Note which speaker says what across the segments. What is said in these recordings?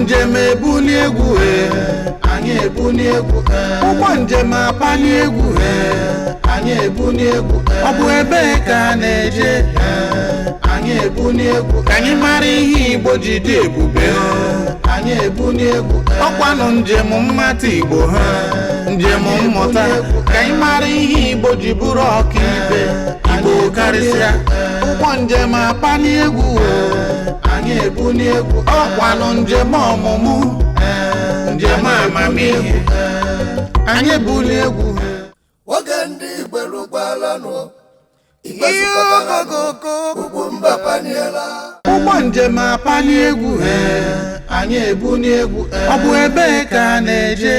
Speaker 1: njem ebuni egwu anyị ebuni egwu ụgbọ njem apali egwu anyị ebuni egwu ọ bụ ebe ka na-eje anyị ebuni egwu anyị mara ihe Igbo ji dị ebube anyị ebuni egwu ọkwanụ njem mmata Igbo njem mmụta ka anyị mara ihe Igbo ji bụrụ ọkaibe Igbo karịsịa ụgbọ njem apali egwu anyị ebuni egwu ọkwanụ njem ọmụmụ njem amamihe anyị ebuni egwu
Speaker 2: oge ndị Igbo rụgbala nụ Igbo zụkọtara Ugwumba paniela
Speaker 1: ụgbọ njem apali egwu anyị ebuni egwu ọ bụ ebe ka na-eje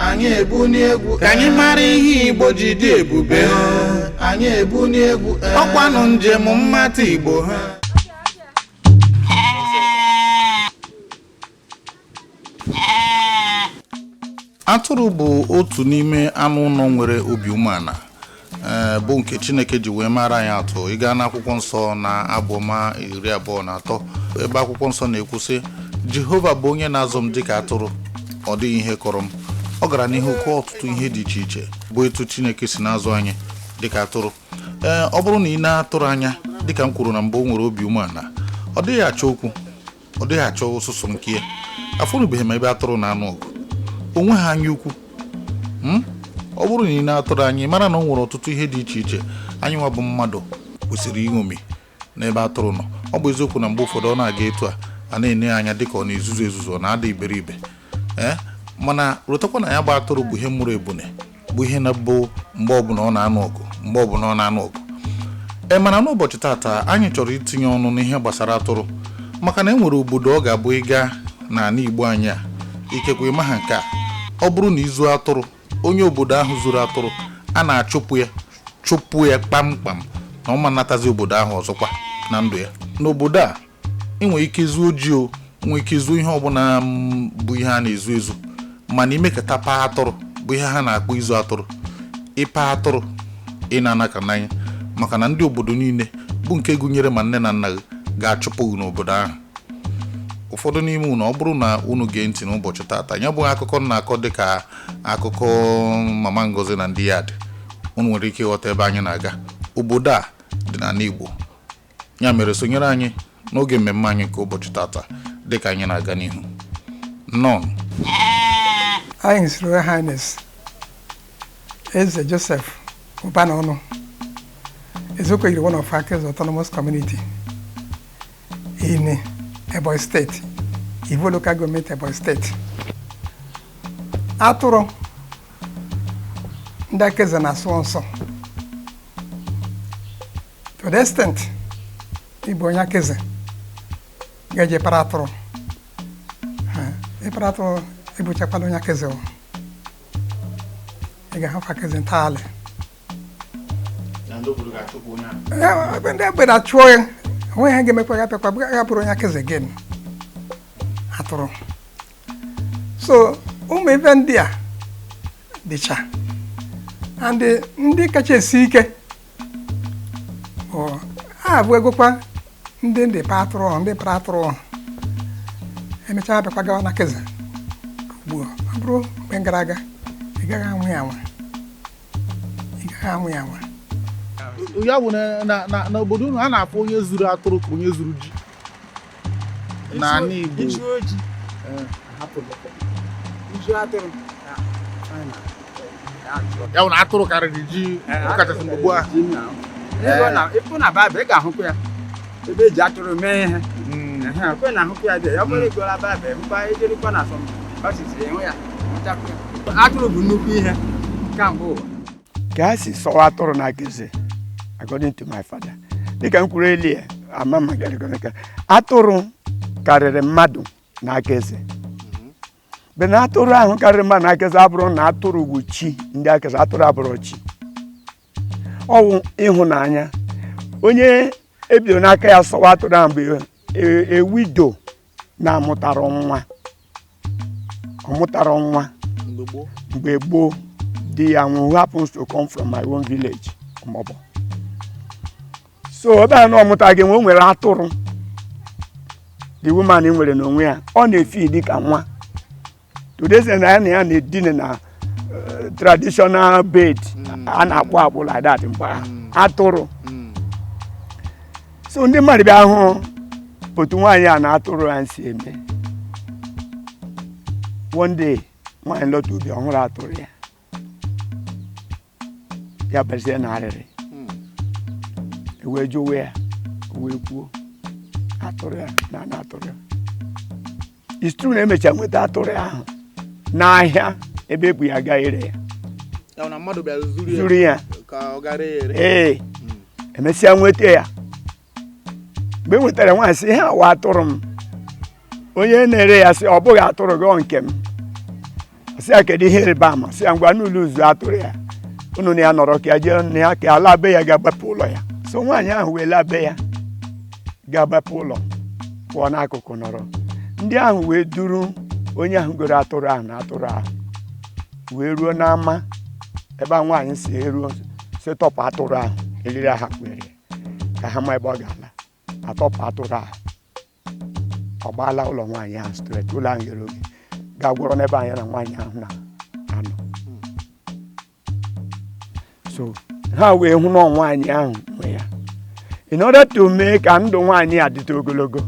Speaker 1: anyị ebuni egwu ka anyị mara ihe Igbo ji dị ebube anyị ebuni egwu ọkwanụ njem mmata Igbo atụrụ bụ otu n'ime anụ ụlọ nwere obi umeala bụ nke Chineke ji wee mara anyị atụ. Ị gaa n'akwụkwọ nsọ na Abụọma 23 ebe akwụkwọ nsọ na-ekwu sị Jehova bụ onye na-azụ m dịka atụrụ, ọ dịghị ihe kọrọ m. Ọ gara n'ihu kọọ ọtụtụ ihe dị iche iche bụ etu Chineke si na-azụ anyị dịka atụrụ. Ọ bụrụ na ị na-atụrụ anya dịka m kwuru na mbụ, o nwere obi umeala, ọ dịghị achọ okwu, ọ dịghị achọ ụsụsụ nke ya. Afụrụbeghị m ebe atụrụ na-anụ ọgụ, onwe ha anya ukwu. Ọ bụrụ na ị na-atụrụ anyị mara na ọ nwere ọtụtụ ihe dị iche iche anyị nwa bụ mmadụ kwesịrị iṅomi n'ebe atụrụ nọ. Ọ bụ eziokwu na mgbe ụfọdụ ọ na-aga etu a na-ene anya dịka ọ na-ezuzu ezuzu, ọ na-ada iberibe mana rotakwa na ya bụ atụrụ bụ ihe mụrụ ebune, bụ ihe na-bụ mgbe ọbụla ọ na-anụ ọgụ, mgbe ọbụla ọ na-anụ ọgụ. Mana n'ụbọchị tata anyị chọrọ itinye ọnụ n'ihe gbasara atụrụ, maka na e nwere obodo ọ ga-abụ ịga n'ala Igbo anyị a, ikekwe ịma ha nke a. Ọ bụrụ na izu atụrụ, onye obodo ahụ zuru atụrụ a na-achụpụ ya kpamkpam na ọma natazi obodo ahụ ọzọkwa na ndụ ya. N'obodo a enwere ike izu ojii, nwee ike izu ihe ọbụla bụ ihe a na-ezu ezu, mana imekata paa atụrụ bụ ihe ha na-akpọ izu atụrụ. Ịpa atụrụ ị na-anaka n'anya, maka na ndị obodo niile bụ nke gụnyere ma nne na nna ga-achụpụ n'obodo ahụ. Ụfọdụ n'ime unu, ọ bụrụ na unu gee ntị n'ụbọchị tata, ya bụ akụkọ na-akọ dịka akụkọ Mama Ngozi na ndị ya dị, unu nwere ike ịghọta ebe anyị na-aga. Obodo a dị n'ala Igbo, ya mere sonyere anyị n'oge mmemme anyị nke ụbọchị tata dịka anyị na-aga n'ihu. Nnọọ.
Speaker 3: His Royal Highness Eze Joseph Ubanono is one of Fakir's autonomous community in Ebonyi State, Igbo local government, Ebonyi State. Atụrụ ndị Akeze na-asụ nsọ to the extent Igbo onye Akeze ga-eje para atụrụ, ịpara atụrụ ebuchakwala onye Akeze o, ị ga-ahapụ Akeze ntọala ndị obodo achụọ ya, onwe ha ga-emekwa ya pekwa ya bụrụ onye Akeze gị atụrụ. So ụmụ ibe ndị a dịcha, ndị kacha esi ike a bụ egokwa ndị pa atụrụ, ndị para atụrụ emechaa bịakwa gawa na Akeze. Ugbu a ọ bụrụ mgbe gara aga, ị gaghị anwụ ya anwa, ị gaghị anwụ ya anwa.
Speaker 1: Ya bụ na obodo unu a na-afụ onye zuru atụrụ ka onye zuru ji n'ala Igbo. Ya bụ na atụrụ karịrị ji ọkachasị mgbe gboo ahụ.
Speaker 4: Ịpụ na Baịbụl ị ga-ahụkwa ya ebe eji atụrụ mee ihe. Kwe na ahụkwa ya dị, ya bụrụ ịgụla Baịbụl hụkwa ejerikwa na asọmpi enwe ya. Atụrụ bụ nnukwu ihe kamgbe ụwa.
Speaker 5: Ka ha si sọwa atụrụ na Akeze, according to my father, dịka m kwuru elie ama magarịgọrịka, atụrụ karịrị mmadụ na Akeze. Mgbe na atụrụ ahụ karịrị mmadụ na Akeze abụrụ na atụrụ bụ chi ndị Akeze, atụrụ abụrụ chi. Ọwụ ịhụnanya. Onye ebido n'aka ya sọwa atụrụ ahụ mgbe ewido na-amụtara nwa, ọ mụtara nwa mgbe gboo. The who happens to come from my own village, Mobo. So that no mutagen when we're atụrụ the woman nwere n'onwe ya ọ na-efi dị ka nwa today say na ya na-edine na traditional bed a na-akpụ akpụ like that mgbe atụrụ so ndị mmadụ bịa hụ otu nwaanyị a na atụrụ ya si eme one day nwaanyị lọta ubi ọhụrụ atụrụ ya bezie na arịrị wee jụwa ya wee kwuo atụrụ ya na atụrụ ya it's true na emecha nweta atụrụ ahụ n'ahịa ebe ebu ya gaa ire ya
Speaker 1: na mmadụ bịara
Speaker 5: zuru ya
Speaker 1: ka ọ gara ere
Speaker 5: ee emesịa nweta ya mgbe e nwetara nwaanyị sị ihe awa atụrụ m onye na-ere ya sị ọ bụghị atụrụ gị nke m sị ya kedu ihe ịrịba ama sị ya ngwa n'ụlọ uzu atụrụ ya unu na ya nọrọ ka ya jee na ya ka ala be ya ga-agbapụ ụlọ ya so nwaanyị ahụ wee laa be ya ga-agbapụ ụlọ pụọ n'akụkụ nọrọ ndị ahụ wee duru onye ahụ goro atụrụ ahụ na atụrụ ahụ wee ruo n'ama ebe a nwaanyị si eruo si tọpụ atụrụ ahụ eriri aha kwere ka ha ma ebe ọ ga-ala atọpụ atụrụ ahụ ọ gbaala ụlọ nwaanyị ahụ straight ụlọ ahụ ghere oge ga-agwọrọ n'ebe anya na nwaanyị ahụ na-anọ so ha wee hụ na nwaanyị ahụ nwe ya in order to mee ka ndụ nwaanyị a dịte ogologo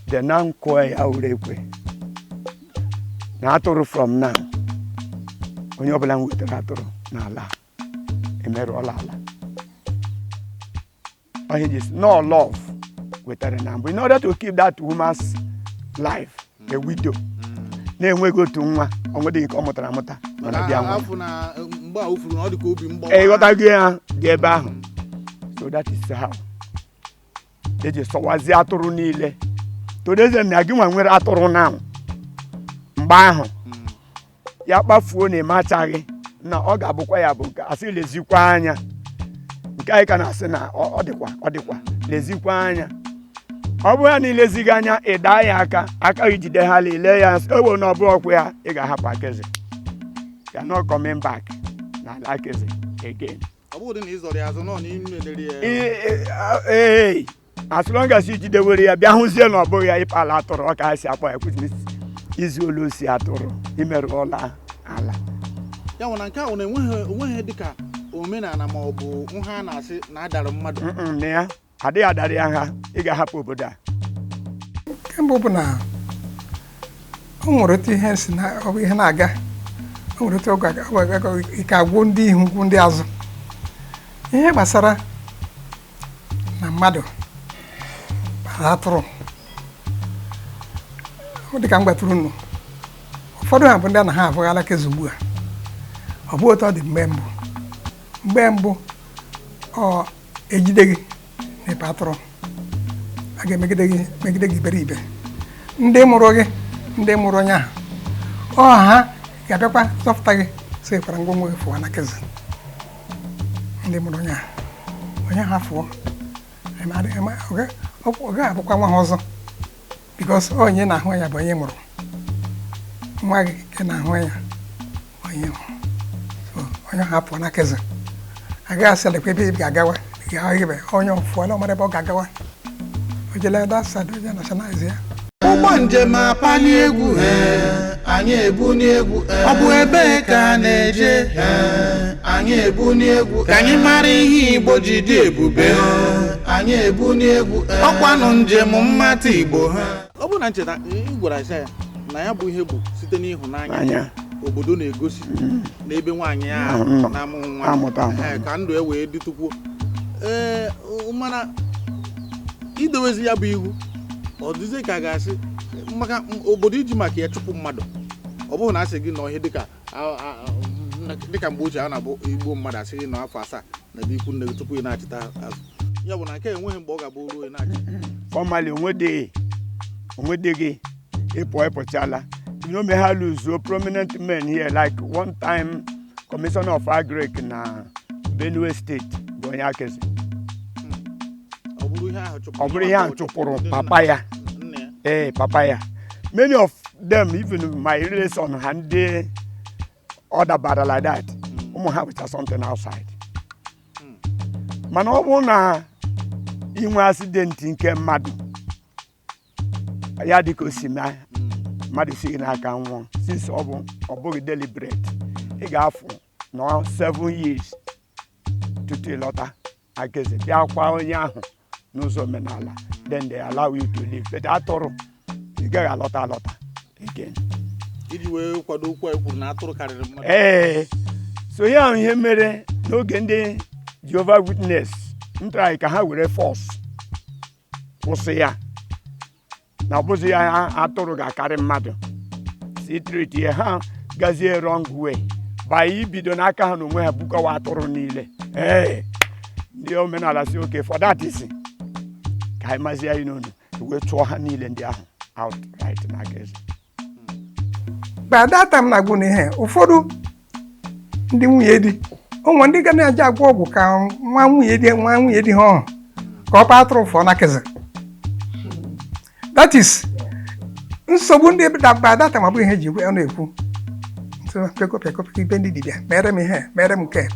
Speaker 5: de na nkụọ ya urekwe na atụrụ from now onye ọbụla m wetara atụrụ n'ala emerụọla ala onye ji no love wetara na mbụ in order to keep that woman's life a widow na-enweghị otu nwa onwedịghị nke ọ mụtara amụta mana bịa nwa ịghọtago ya dị ebe ahụ so that is how eji sọwazie atụrụ niile todeze na gị nwa nwere atụrụ na mgbe ahụ ya kpafuo na ịmachaghị na ọ ga-abụkwa ya bụ nke asị lezikwa anya nke anyị ka na-asị na ọ dịkwa lezikwa anya ọ bụ ya na ilezighị anya ịdaa ya aka ijide ha lele ya ewo na ọ bụ ọkwa ya ị ga-ahapụ akeze ya not coming back na akeze again ee as long as ijidewere ya bịa hụzie na ọ bụghị ya ịpala atụrụ ọ ka ha si akpọ ya kwụsị izu olu si atụrụ imerụ ọla ala
Speaker 1: ya nwere nke ahụ na-enweghị dịka omenala ma ọ bụ nha a na-asị na adara mmadụ
Speaker 5: na ya adịghị adara ya nha ị ga-ahapụ obodo a
Speaker 3: nke mbụ bụ na o nwere otu ihe si na ọ bụ ihe na-aga o nwere otu ike agwụ ndị ihu gwụ ndị azụ ihe gbasara na mmadụ bara atụrụ dịka m gbatụrụ unu ụfọdụ ha bụ ndị a na ha abụghịala kezi ugbu a ọ bụ otu ọ dị mgbe mbụ ọ ejide gị n'ịpa atụrụ a ga-emegide gị iberibe ndị mụrụ gị ndị mụrụ onye ahụ ọ ha ga-abịakwa zọpụta gị so ịkwara ngwongwo gị fụwa na kezi ndị mụrụ onye ahụ fụọ ọ gaghị abụkwa nwa ha ọzọ because onye na-ahụ ya bụ onye mụrụ nwa gị nke na-ahụ ya onye mụrụ onye ha pụọ na kezi agaghị asịlekwa ebe ị ga-agawa onye ọfụọla ọmara ebe ọ ga-agawa o jele dasadoja nationalize ya
Speaker 1: ụgbọ njem apali egwu anyị ebu n'egwu ọ bụ ebe ka a na-eje anyị ebu n'egwu ka anyị mara ihe Igbo ji dị ebube anyị ebu n'egwu ọkwanụ njem mmata Igbo ha ọ bụ na ncheta ị gwara ya na ya bụ ihe bụ site n'ịhụnanya obodo na-egosi n'ebe nwaanyị ahụ na-amụ nwa ka ndụ ya wee dịtụkwuo mana idewezi ya bụ ihu ọ dịzie ka a ga-asị maka obodo iji maka ya chụpụ mmadụ ọ bụghị na asị gị nọ ihe dịka mgbe ochie a na-abụ igbo mmadụ asị gị nọ afọ 7 na ebe ikwu nne gị tupu ị na-achịta azụ ya bụ na nke enweghị mgbe ọ ga-abụ ruo na-achị
Speaker 5: formally onwedeghị ịpụchala me ha lose prominent men here like one time commissioner of agric na Benue State bụ onye akezi ọ bụrụ ihe ahụ chụpụrụ papa ya papa ya many of them even my relation ha ndị ọ dabara like that ụmụ ha weta something outside mana ọ bụrụ na inwe accident nke mmadụ ya dị ka o si mee mmadụ si n'aka nwụọ since ọ bụghị deliberate ị ga-afụ nọ 7 years tutu ịlọta Akaeze bịa kwa onye ahụ n'ụzọ omenala then they allow you to live but atụrụ ị gaghị alọta again.
Speaker 1: iji wee kwado okwu a kwuru na atụrụ karịrị mmadụ.
Speaker 5: So ihe ahụ ihe mere n'oge ndị Jehovah Witness ntara ka ha were force kwụsị ya na ọ bụzi ya atụrụ ga-akarị mmadụ si treat ya ha gazie wrong way by ibido n'aka ha n'onwe ha bukọwa atụrụ niile. Ndị omenala si oke for that is ka anyị mazi ya n'onu wee chụọ ha niile ndị ahụ outright na Akaeze.
Speaker 3: Data m na-agwụ n'ihe ụfọdụ ndị nwunye di ụmụ ndị ga na-aja agwọ ọgwụ ka nwa nwunye di ha ọhụrụ ka ọ paa atụrụ fọ na Akaeze. That is nsogbu ndị data ma bụ ihe ji ọ na-ekwu peko ibe ndị dibịa mere m ihe mere m nke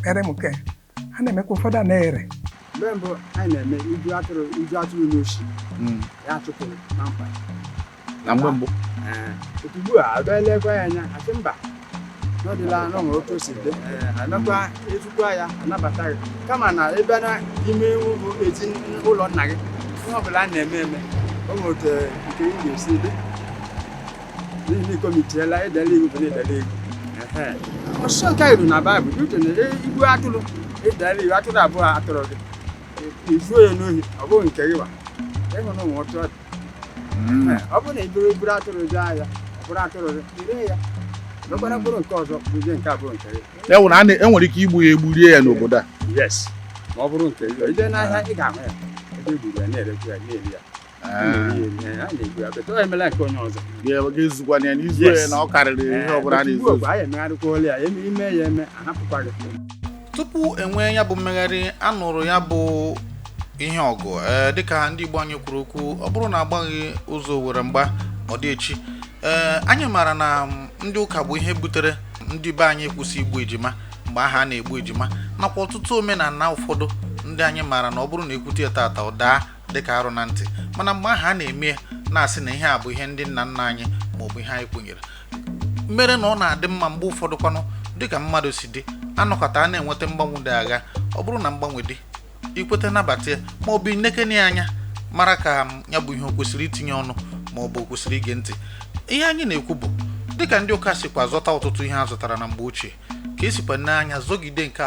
Speaker 3: a na-emekwa ụfọdụ a na-ere
Speaker 4: mgbe mbụ anyị na-eme iju atụrụ n'oshi ya chụpụrụ na mkpa
Speaker 1: na mgbe mbụ
Speaker 4: ugbu a abịalekwa ya anya asị mba n'ọdịla n'ọnwa otu o si dị anakwa etukwa ya anabata gị kama na ebe na ime ezi ụlọ nna gị ihe ọbụla a na-eme o nwere otu nke ị ga-esi dị n'ihi ikomitiela edela iwu bụ na edela iwu ọsọ nke iru na Baịbụl uche na igbu atụrụ edela iwu atụrụ abụọ atụrụ gị ifuo ya n'ohi ọ bụghị nke gị wa ịhụ na ụmụ otu ọ dị ọ bụrụ na iburu atụrụ jee ahịa ọ bụrụ atụrụ gị ire ya n'ọkwara mkpụrụ nke ọzọ bụzie nke abụrụ nke gị
Speaker 1: enwere ike igbu ya egbu rie ya n'obodo a.
Speaker 4: Yes, ma ọ bụrụ nke gị ije n'ahịa ị ga-ahụ ya ebe egburu ya na-erekwu ya na-eri ya a na-egbu ya beta emela nke onye ọzọ
Speaker 1: ga-ezukwana ya n'izu ya na ọ karịrị ihe ọbụla a na-ezu
Speaker 4: anyị emegharịkwala ya ime ya eme anapụkwa gị.
Speaker 1: Tupu enwee ya bụ mmegharị anụrụ ya bụ ihe ọgụ dịka ndị Igbo anyị kwuru okwu ọ bụrụ na agbaghị ụzọ were mgba ọ dị echi anyị maara na ndị ụka bụ ihe butere ndị be anyị kwụsị igbu ejima mgbe aha na-egbu ejima nakwa ọtụtụ omenala ụfọdụ ndị anyị maara na ọ bụrụ na ekwute ya tata ọ daa dịka arụ na ntị mana mgbe aha na-eme na-asị na ihe a bụ ihe ndị nna nna anyị maọbụ ihe anyị kwenyere mere na ọ na-adị mma mgbe ụfọdụ kwanụ dịka mmadụ si dị anọkọta a na-enweta mgbanwe dị agha ọ bụrụ na mgbanwe dị ikweta nabata ya maọbụ inekene anya mara ka ya bụ ihe o kwesịrị itinye ọnụ maọbụ o kwesịrị ige ntị. Ihe anyị na-ekwu bụ dịka ndị ụka sikwa zọta ọtụtụ ihe a zụtara na mgbe ochie ka esikwa n'anya zọgide nke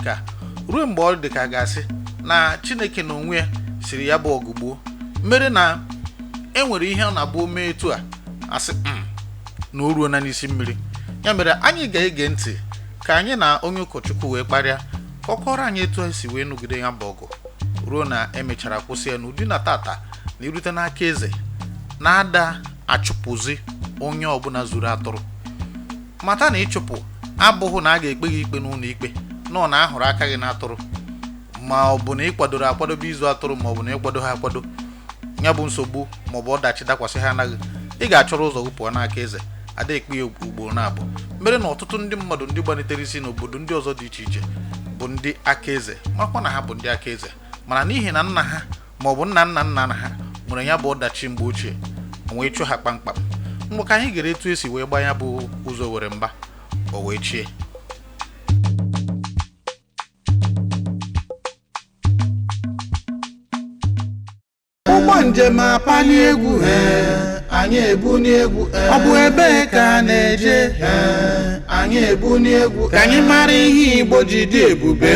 Speaker 1: a ruo mgbe ọ dị ka ga-asị na Chineke na onwe ya siri ya bụ ọgụ gboo mere na enwere ihe ọ na-abụ mee etu a asị na o ruo na n'isi mmiri. Ya mere anyị ga-ege ntị ka anyị na onye ụkọchukwu wee kparịa ka ọ kọrọ anyị etu esi wee nọgide ya bụ ọgụ ruo na emechara kwụsị ya n'ụdị na tata na irute n'aka eze na-ada achụpụzi onye ọbụla zuru atụrụ. Mata na ịchụpụ abụghị na a ga-ekpe gị ikpe n'ụlọ ikpe nọ na ahụrụ aka gị n'atụrụ ma ọ bụ na ị kwadoro akwadobe izu atụrụ ma ọ bụ na ịkwado ha akwado ya bụ nsogbu ma ọ bụ ọdachi dakwasị ha anaghị ị ga-achọrọ ụzọ pụọ n'aka eze ada ekpe ya ugboro na-abụ mere na ọtụtụ ndị mmadụ ndị gbanitere isi n'obodo ndị ọzọ dị iche iche bụ ndị aka eze makwa na ha bụ ndị aka eze mana n'ihi na nna ha ma ọ bụ nna ha nwere ya bụ ọdachi mgbe ochie wee chụọ ha kpamkpam mgbe ka anyị gere etu esi wee gba ya bụ ụzọ were mba o wee chie. Ụgbọ njem apali egwu anyị ebu n'egwu ọ bụ ebe ka a na-eje anyị ebu n'egwu ka anyị mara ihe Igbo ji dị ebube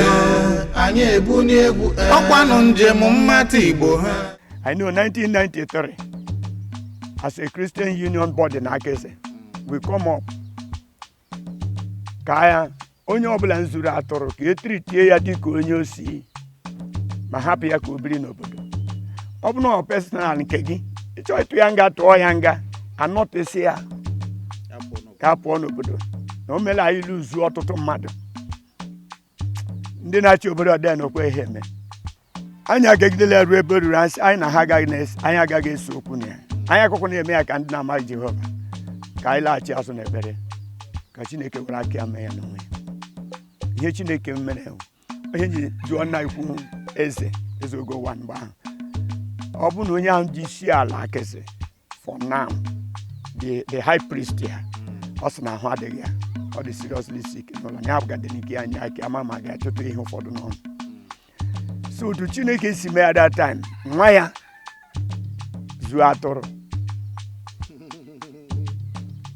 Speaker 1: anyị ebu n'egwu ọkwanụ njem mmata Igbo ha.
Speaker 5: I know 1993 as a Christian Union body na Akaeze we come up ka onye ọbụla nzuru atụrụ ka etiritie ya dịka onye osi ma hapụ ya ka o biri n'obodo. Ọ bụ na personal nke gị ịchọ ịtụ ya nga tụọ ya nga anọtesi ya ka pụọ n'obodo na o mere anyị luzu ọtụtụ mmadụ ndị na-achị obodo ọdịna okweghị eme. Anyị agagidela ruo ebe ruru anyị na ha agaghị eso okwu na ya anyị akwụkwọ na-eme ya ka ndị na-amaghị Jehova ka anyị laghachi azụ n'ekpere ka Chineke were aka ya mee ya n'onwe ya. Ihe Chineke mere onye ji jụọ nna ikwu eze ogo 1 mgbe ahụ ọ bụ na onye ahụ ji isi ala Akaeze for now the high priest here also na ahụ adịghị ya ọ dị seriously sick n'ụlọ ya abụgadị n'ike anya aka ama ma ga-achọta ihe ụfọdụ n'ọnụ so otu Chineke si mee at that time nwa ya zuo atụrụ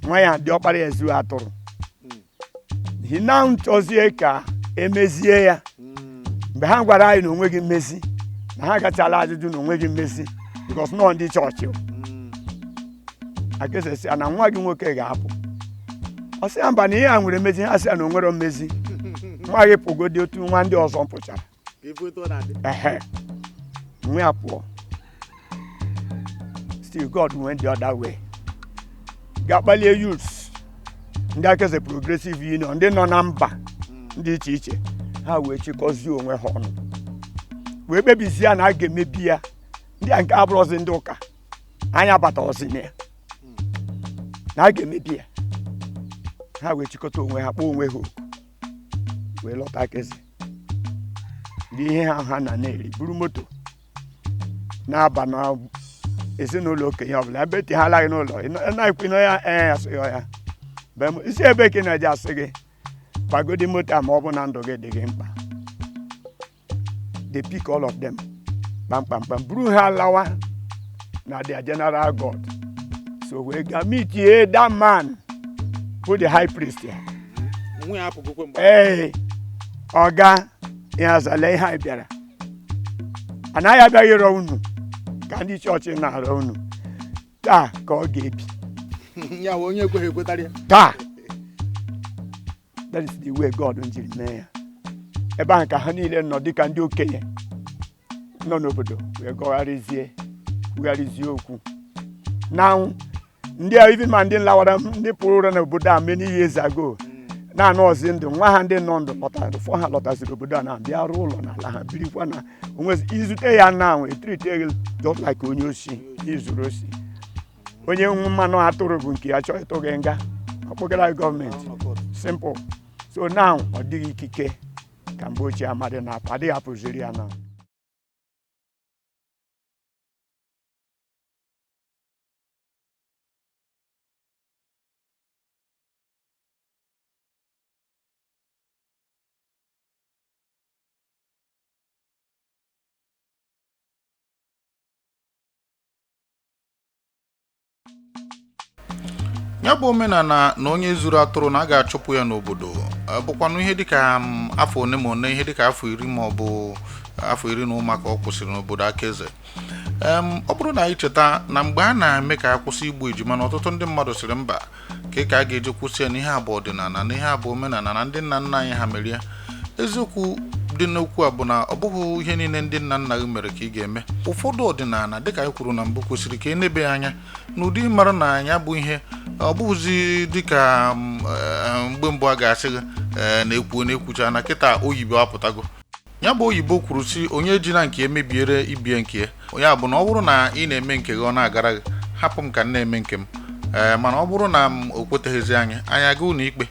Speaker 5: nwa ya dị ọkpara ya zuo atụrụ he now chọzie ka emezie ya mgbe ha gwara anyị na onweghị mmezi na ha gachala ajụjụ na onweghị mmezi because nọ ndị chọọchị akesesi na nwa gị nwoke ga-apụ ọ sị ya mba na ihe a nwere mmezi ha sị ya na o nwere mmezi nwa gị pụgodi otu nwa ndị ọzọ pụchara nwa ya pụọ still God went the other way ga-akpalie youths ndị Akeze Progressive Union ndị nọ na mba ndị iche iche ha wee chịkọzie onwe ha ọnụ wee kpebizie na a ga-emebi ya ndị a nke abụrụzi ndị ụka anya bataozi na ya na a ga-emebi ya ha wee chịkọta onwe ha kpọọ onwe ha oku wee lọta Akeze dị ihe ha na-eri buru moto na-aba na ezinụlọ okenye ọbụla ebe ti ha alaghị n'ụlọ na-ekwu na ya asị ya isi ebe ka na-eji asị gị gbagodi moto ma ọ bụ na ndụ gị dị gị mkpa they pick all of them kpamkpamkpam buru ha lawa na their general God so we ga meet that man who the high priest ya ọga ya azala ihe bịara anaghị abịaghị ịrọ unu ka ndị chọọchị na-arọ unu taa ka ọ ga-ebi
Speaker 1: ya onye ekweghị ekwetara ya
Speaker 5: taa that is the way God njiri mee ya ebe ahụ ka ha niile nọ dịka ndị okenye nọ n'obodo wee kwugharịzie okwu na ndị even ma ndị nlawara ndị pụrụ ụra n'obodo a many years ago na-anụ ọzi ndụ nwa ha ndị nọ ndụ lọtara fọ ha lọtaziri obodo a na-abịa arụ ụlọ n'ala ha birikwa na onwezi izute ya na anwụ etrite just like onye osi izuru osi onye mmanụ atụrụ bụ nke ya chọọ ịtụ gị nga ọkpọgara gọọmenti simple so now ọ dịghị ikike ka mgbe ochie amadị na-apụ adịghị apụziri ya na
Speaker 1: ya bụ omenala na onye zuru atụrụ na a ga-achụpụ ya n'obodo bụkwanụ ihe dịka afọ one ma one ihe dịka afọ 10 ma ọ bụ afọ 10 na ụma ka ọ kwụsịrị n'obodo Akeze ọ bụrụ na anyị cheta na mgbe a na-eme ka a kwụsị igbu ejima na ọtụtụ ndị mmadụ sịrị mba ka a ga-eji kwụsị ya n'ihe abụ ọdịnala na ihe abụ omenala na ndị nna nna anyị ha merie eziokwu dị n'okwu a bụ na ọ bụghị ihe niile ndị nna nna gị mere ka ị ga-eme ụfọdụ ọdịnala dịka anyị kwuru na mbụ kwesịrị ka enebe anya n'ụdị mara na anya bụ ihe ọ bụghịzi dịka mgbe mbụ a ga-asị gị na-ekwucha na kịta oyibo apụtago ya bụ oyibo kwuru si onye ji na nke emebiere ibie nke ya bụ na ọ bụrụ na ị na-eme nke gị ọ na-agara gị hapụ m ka m na-eme nke m mana ọ bụrụ na m o kweteghịzi anyị aga ụlọ ikpe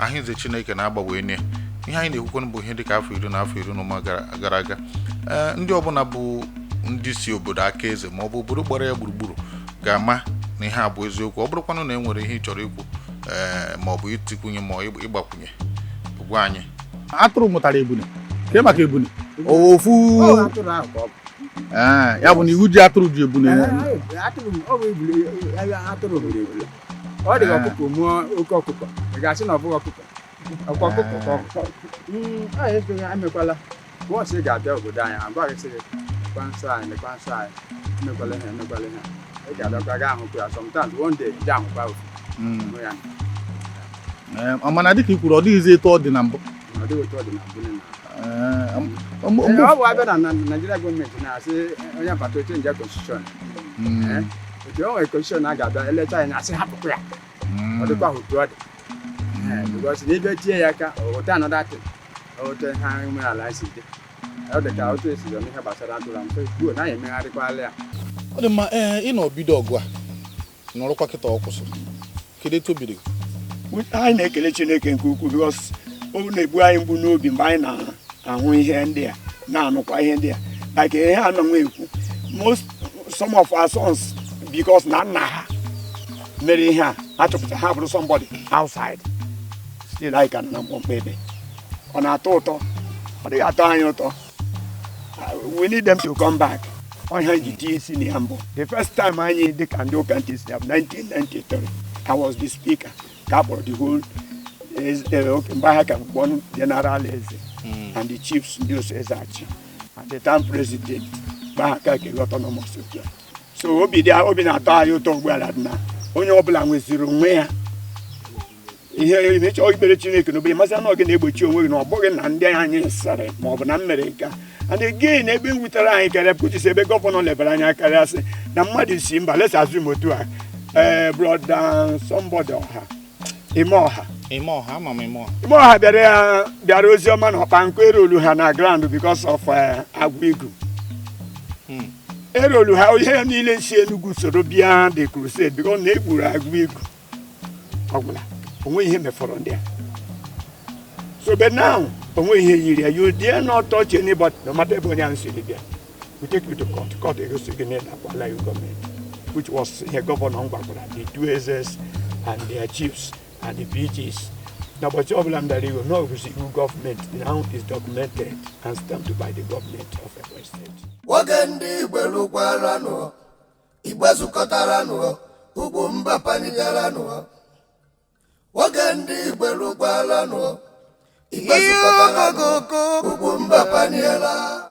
Speaker 1: ahụize Chineke na-agbawe nye ihe anyị na-ekwukwu bụ ihe dịka afọ 10 na afọ 10 n'ụma gara aga ndị ọbụla bụ ndị si obodo Akeze ma ọ bụ obodo gbara ya gburugburu ga-ama na ihe a bụ eziokwu ọ bụrụkwanụ na e nwere ihe ị chọrọ ikwu ma ọ bụ itikwunye ma ịgbakwunye gwa anyị
Speaker 2: atụrụ mụtara ebune ke maka ebune ofu ya bụ na iwu ji atụrụ ji ebune
Speaker 4: ọ dị ọkụkọ mụọ oke ọkụkọ ị ga-asị na ọ bụghị ọkụkọ ọkụkọ emekwala bọọsụ ị ga-abịa obodo anyị agbaghịsị kwansọ anyị emekwala ihe ị ga-abịakwa ga ahụkwa ya sometimes one day ị ahụkwa ya
Speaker 2: mana dịka i kwuru ọ dịghịzi etu ọ dị na mbụ
Speaker 4: ọ dịghị etu ọ dị na mbụ ọ bụ abịa na Nigeria gọọmenti na-asị onye agbata oche nje constitution otu o nwere constitution a ga-abịa elecha anyị na-asị hapụkwa ya ọ dịkwa otu ọ dị because n'ebe tie ya aka ote another thing ote ha omenala anyị si dị ọ dị ka otu esi eme ihe gbasara atụrụ mfe gbuo na anyị emegharịkwala ya
Speaker 1: ọ dị mma ị nọ bido ọgụ a nọrọkwa kịta ọ kwụsịrị kedu etu obi dị
Speaker 5: anyị na-ekele Chineke nke ukwuu because o na-ebu anyị mgbu n'obi mgbe anyị na-ahụ ihe ndị a na-anụkwa ihe ndị a like ihe a nọ ekwu some of our sons because na nna ha mere ihe a achọpụta ha bụrụ somebody outside still anyị ka na mkpọmkpọ ebe ọ na-atọ ụtọ ọ dịghị atọ anyị ụtọ we need them to come back ọhịa ji tie isi na ya mbụ the first time anyị dị ka ndị ụka ntị si 1993 I was the speaker ka a kpọrọ the whole mgbe ahịa ka mkpọ general eze and the chiefs ndị oso eze achị and the town president mgbe ahịa ka ekele autonomous ugbu so obi na-atọ anyị ụtọ ugbuala dị na onye ọbụla nweziri onwe ya ihe imechọ ikpere Chineke n'obe masị na ọ gị na-egbochi onwe gị na ọ bụghị na ndị anyị sịrị ma ọ bụ na m mere nke and again ebe nwutere anyị karịa pụchisi ebe gọvanọ lebara anya karịa sị na mmadụ si mba let's assume otu a brother somebody ọha ime ọha bịara ozi ọma na ọkpa nkụ erolu ha na ground because of agwụ igu erolu ha ihe niile si Enugu soro bịa the crusade because na egburu agwụ igu ọgwụla onwe ihe mefọrọ ndị a so but now onwe ihe yiri ya you dare not touch anybody no matter ebe onye ahụ siri bịa we take you to court egosi gị na-akwala you government which was ihe gọvanọ gwagwara the two Ezes and their chiefs and the PGs n'ụbọchị ọbụla m dara iwu n'ogosi iwu gọọmenti now is documented and stamped by the government of Ebonyi State.
Speaker 6: Oge ndị Igbo lụkwaranụ Igbo zukọtaranụ Ugwumba panigaranụ oge ndị Igbo lụkwaranụ Igbo zukọtaranụ Ugwumba paniela